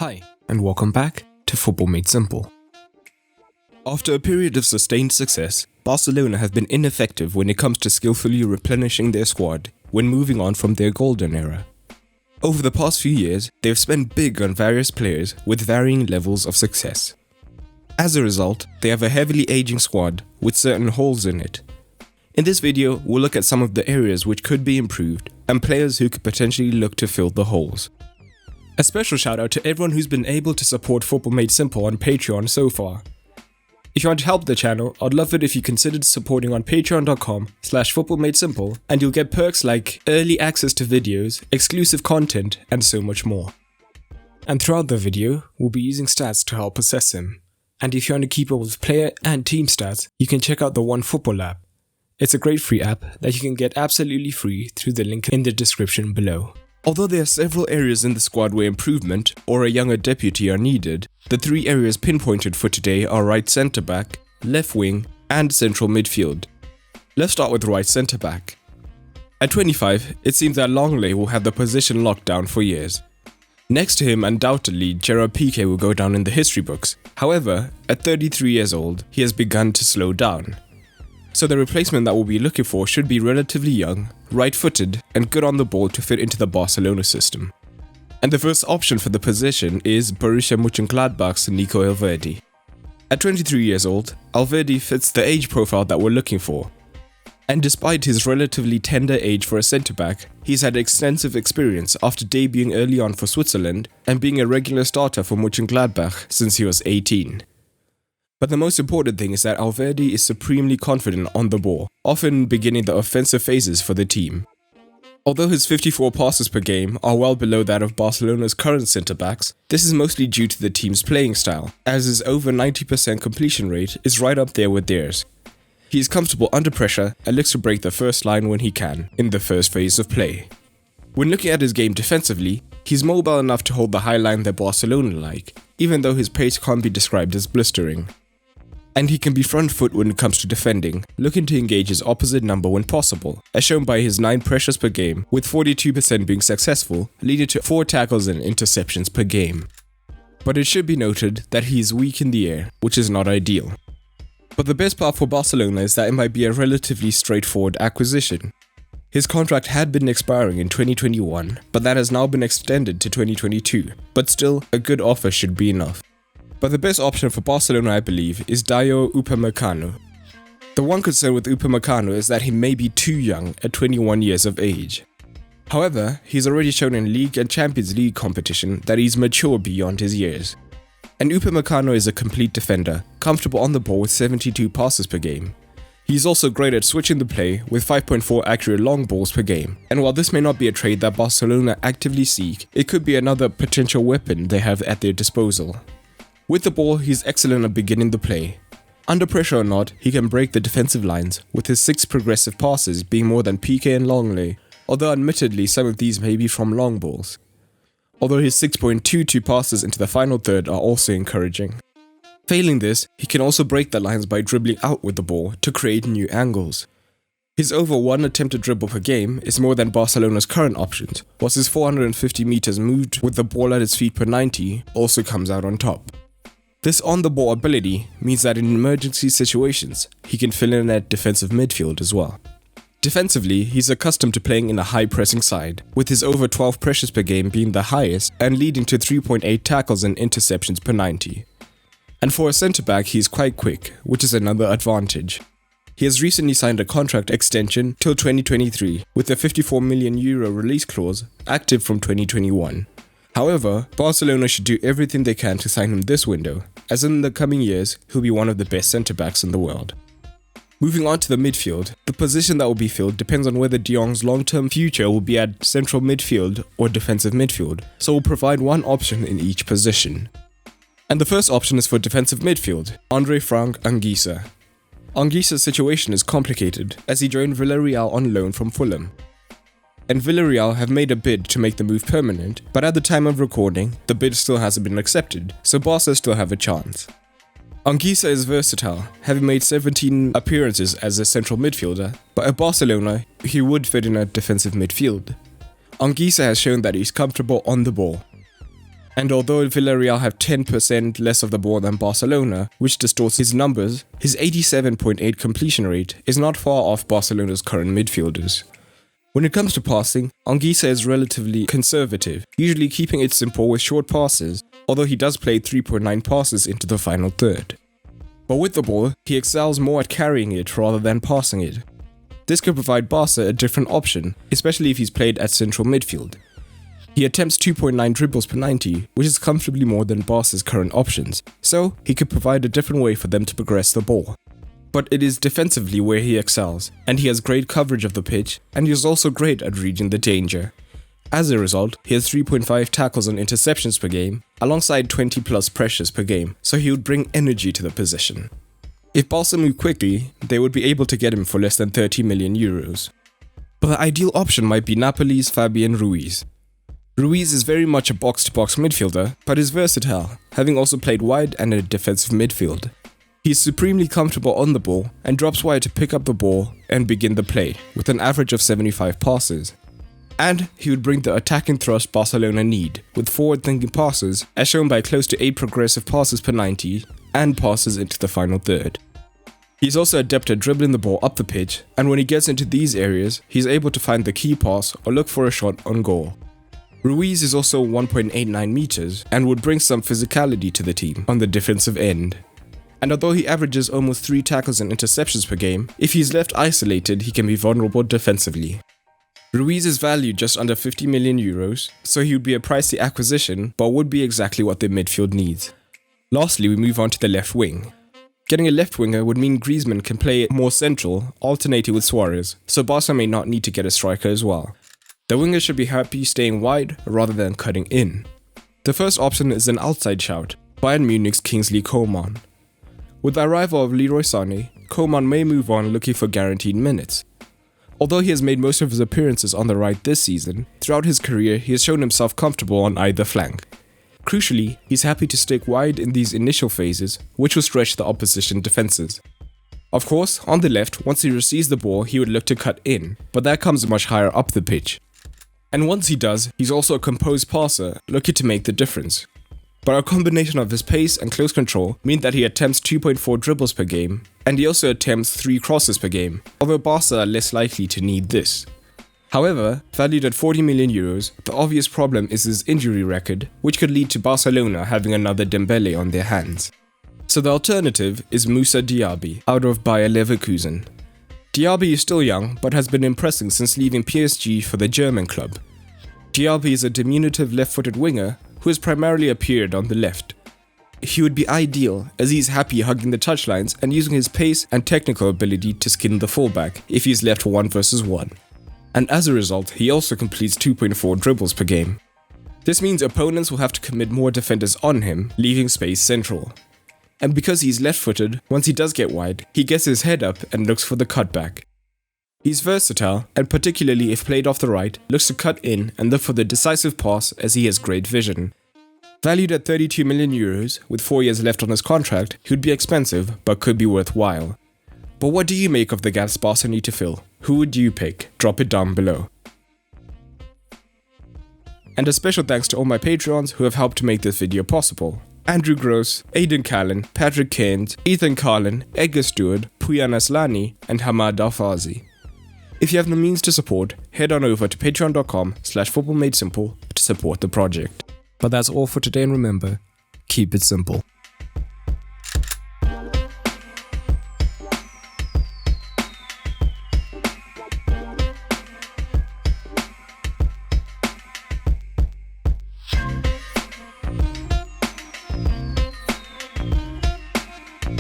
Hi, and welcome back to Football Made Simple. After a period of sustained success, Barcelona have been ineffective when it comes to skillfully replenishing their squad when moving on from their golden era. Over the past few years, they've spent big on various players with varying levels of success. As a result, they have a heavily aging squad with certain holes in it. In this video, we'll look at some of the areas which could be improved and players who could potentially look to fill the holes. A special shout out to everyone who's been able to support Football Made Simple on Patreon so far. If you want to help the channel, I'd love it if you considered supporting on patreon.com/footballmadesimple, and you'll get perks like early access to videos, exclusive content, and so much more. And throughout the video, we'll be using stats to help assess him. And if you want to keep up with player and team stats, you can check out the OneFootball app. It's a great free app that you can get absolutely free through the link in the description below. Although there are several areas in the squad where improvement or a younger deputy are needed, the three areas pinpointed for today are right centre-back, left wing, and central midfield. Let's start with right centre-back. At 25, it seems that Longley will have the position locked down for years. Next to him, undoubtedly, Gerard Piqué will go down in the history books. However, at 33 years old, he has begun to slow down. So the replacement that we'll be looking for should be relatively young, right-footed, and good on the ball to fit into the Barcelona system. And the first option for the position is Borussia Mönchengladbach's Nikola Verdi. At 23 years old, Valverde fits the age profile that we're looking for. And despite his relatively tender age for a centre-back, he's had extensive experience after debuting early on for Switzerland and being a regular starter for Mönchengladbach since he was 18. But the most important thing is that Valverde is supremely confident on the ball, often beginning the offensive phases for the team. Although his 54 passes per game are well below that of Barcelona's current centre-backs, this is mostly due to the team's playing style, as his over 90% completion rate is right up there with theirs. He is comfortable under pressure and looks to break the first line when he can, in the first phase of play. When looking at his game defensively, he's mobile enough to hold the high line that Barcelona like, even though his pace can't be described as blistering. And he can be front foot when it comes to defending, looking to engage his opposite number when possible, as shown by his 9 pressures per game, with 42% being successful, leading to 4 tackles and interceptions per game. But it should be noted that he is weak in the air, which is not ideal. But the best part for Barcelona is that it might be a relatively straightforward acquisition. His contract had been expiring in 2021, but that has now been extended to 2022, but still, a good offer should be enough. But the best option for Barcelona, I believe, is Dayot Upamecano. The one concern with Upamecano is that he may be too young at 21 years of age. However, he's already shown in League and Champions League competition that he's mature beyond his years. And Upamecano is a complete defender, comfortable on the ball with 72 passes per game. He's also great at switching the play with 5.4 accurate long balls per game. And while this may not be a trade that Barcelona actively seek, it could be another potential weapon they have at their disposal. With the ball, he's excellent at beginning the play. Under pressure or not, he can break the defensive lines, with his 6 progressive passes being more than Piqué and Longley, although admittedly some of these may be from long balls. Although his 6.22 passes into the final third are also encouraging. Failing this, he can also break the lines by dribbling out with the ball to create new angles. His over 1 attempted dribble per game is more than Barcelona's current options, whilst his 450 meters moved with the ball at his feet per 90 also comes out on top. This on-the-ball ability means that in emergency situations, he can fill in at defensive midfield as well. Defensively, he's accustomed to playing in a high-pressing side, with his over 12 pressures per game being the highest and leading to 3.8 tackles and interceptions per 90. And for a centre-back, he's quite quick, which is another advantage. He has recently signed a contract extension till 2023, with a €54 million release clause active from 2021. However, Barcelona should do everything they can to sign him this window, as in the coming years, he'll be one of the best centre-backs in the world. Moving on to the midfield, the position that will be filled depends on whether De Jong's long-term future will be at central midfield or defensive midfield, so we'll provide one option in each position. And the first option is for defensive midfield, Andre Frank Anguissa. Anguissa's situation is complicated, as he joined Villarreal on loan from Fulham. And Villarreal have made a bid to make the move permanent, but at the time of recording, the bid still hasn't been accepted, so Barca still have a chance. Anguissa is versatile, having made 17 appearances as a central midfielder, but at Barcelona, he would fit in a defensive midfield. Anguissa has shown that he's comfortable on the ball. And although Villarreal have 10% less of the ball than Barcelona, which distorts his numbers, his 87.8 completion rate is not far off Barcelona's current midfielders. When it comes to passing, Anguissa is relatively conservative, usually keeping it simple with short passes, although he does play 3.9 passes into the final third. But with the ball, he excels more at carrying it rather than passing it. This could provide Barca a different option, especially if he's played at central midfield. He attempts 2.9 dribbles per 90, which is comfortably more than Barca's current options, so he could provide a different way for them to progress the ball. But it is defensively where he excels, and he has great coverage of the pitch, and he is also great at reading the danger. As a result, he has 3.5 tackles and interceptions per game, alongside 20 plus pressures per game, so he would bring energy to the position. If Barca move quickly, they would be able to get him for less than 30 million euros. But the ideal option might be Napoli's Fabian Ruiz. Ruiz is very much a box-to-box midfielder, but is versatile, having also played wide and in a defensive midfield. He is supremely comfortable on the ball and drops wide to pick up the ball and begin the play, with an average of 75 passes. And he would bring the attacking thrust Barcelona need, with forward-thinking passes, as shown by close to 8 progressive passes per 90 and passes into the final third. He's also adept at dribbling the ball up the pitch, and when he gets into these areas, he's able to find the key pass or look for a shot on goal. Ruiz is also 1.89 meters and would bring some physicality to the team on the defensive end. And although he averages almost 3 tackles and interceptions per game, if he's left isolated, he can be vulnerable defensively. Ruiz is valued just under 50 million euros, so he would be a pricey acquisition, but would be exactly what their midfield needs. Lastly, we move on to the left wing. Getting a left winger would mean Griezmann can play more central, alternating with Suarez, so Barca may not need to get a striker as well. The winger should be happy staying wide rather than cutting in. The first option is an outside shout, Bayern Munich's Kingsley Coleman. With the arrival of Leroy Sané, Coleman may move on looking for guaranteed minutes. Although he has made most of his appearances on the right this season, throughout his career he has shown himself comfortable on either flank. Crucially, he's happy to stick wide in these initial phases, which will stretch the opposition defenses. Of course, on the left, once he receives the ball he would look to cut in, but that comes much higher up the pitch. And once he does, he's also a composed passer, looking to make the difference. But a combination of his pace and close control mean that he attempts 2.4 dribbles per game, and he also attempts 3 crosses per game, although Barca are less likely to need this. However, valued at 40 million euros, the obvious problem is his injury record, which could lead to Barcelona having another Dembele on their hands. So the alternative is Moussa Diaby, out of Bayer Leverkusen. Diaby is still young, but has been impressing since leaving PSG for the German club. Diaby is a diminutive left-footed winger who has primarily appeared on the left. He would be ideal, as he is happy hugging the touchlines and using his pace and technical ability to skin the fullback if he is left 1 versus 1. And as a result, he also completes 2.4 dribbles per game. This means opponents will have to commit more defenders on him, leaving space central. And because he's left-footed, once he does get wide, he gets his head up and looks for the cutback. He's versatile, and particularly if played off the right, looks to cut in and look for the decisive pass as he has great vision. Valued at 32 million euros, with 4 years left on his contract, he would be expensive, but could be worthwhile. But what do you make of the gaps Barca need to fill? Who would you pick? Drop it down below. And a special thanks to all my Patreons who have helped to make this video possible. Andrew Gross, Aidan Callan, Patrick Keynes, Ethan Carlin, Edgar Stewart, Puyan Aslani, and Hamad Alfazi. If you have the means to support, head on over to patreon.com/footballmadesimple to support the project. But that's all for today, and remember, keep it simple.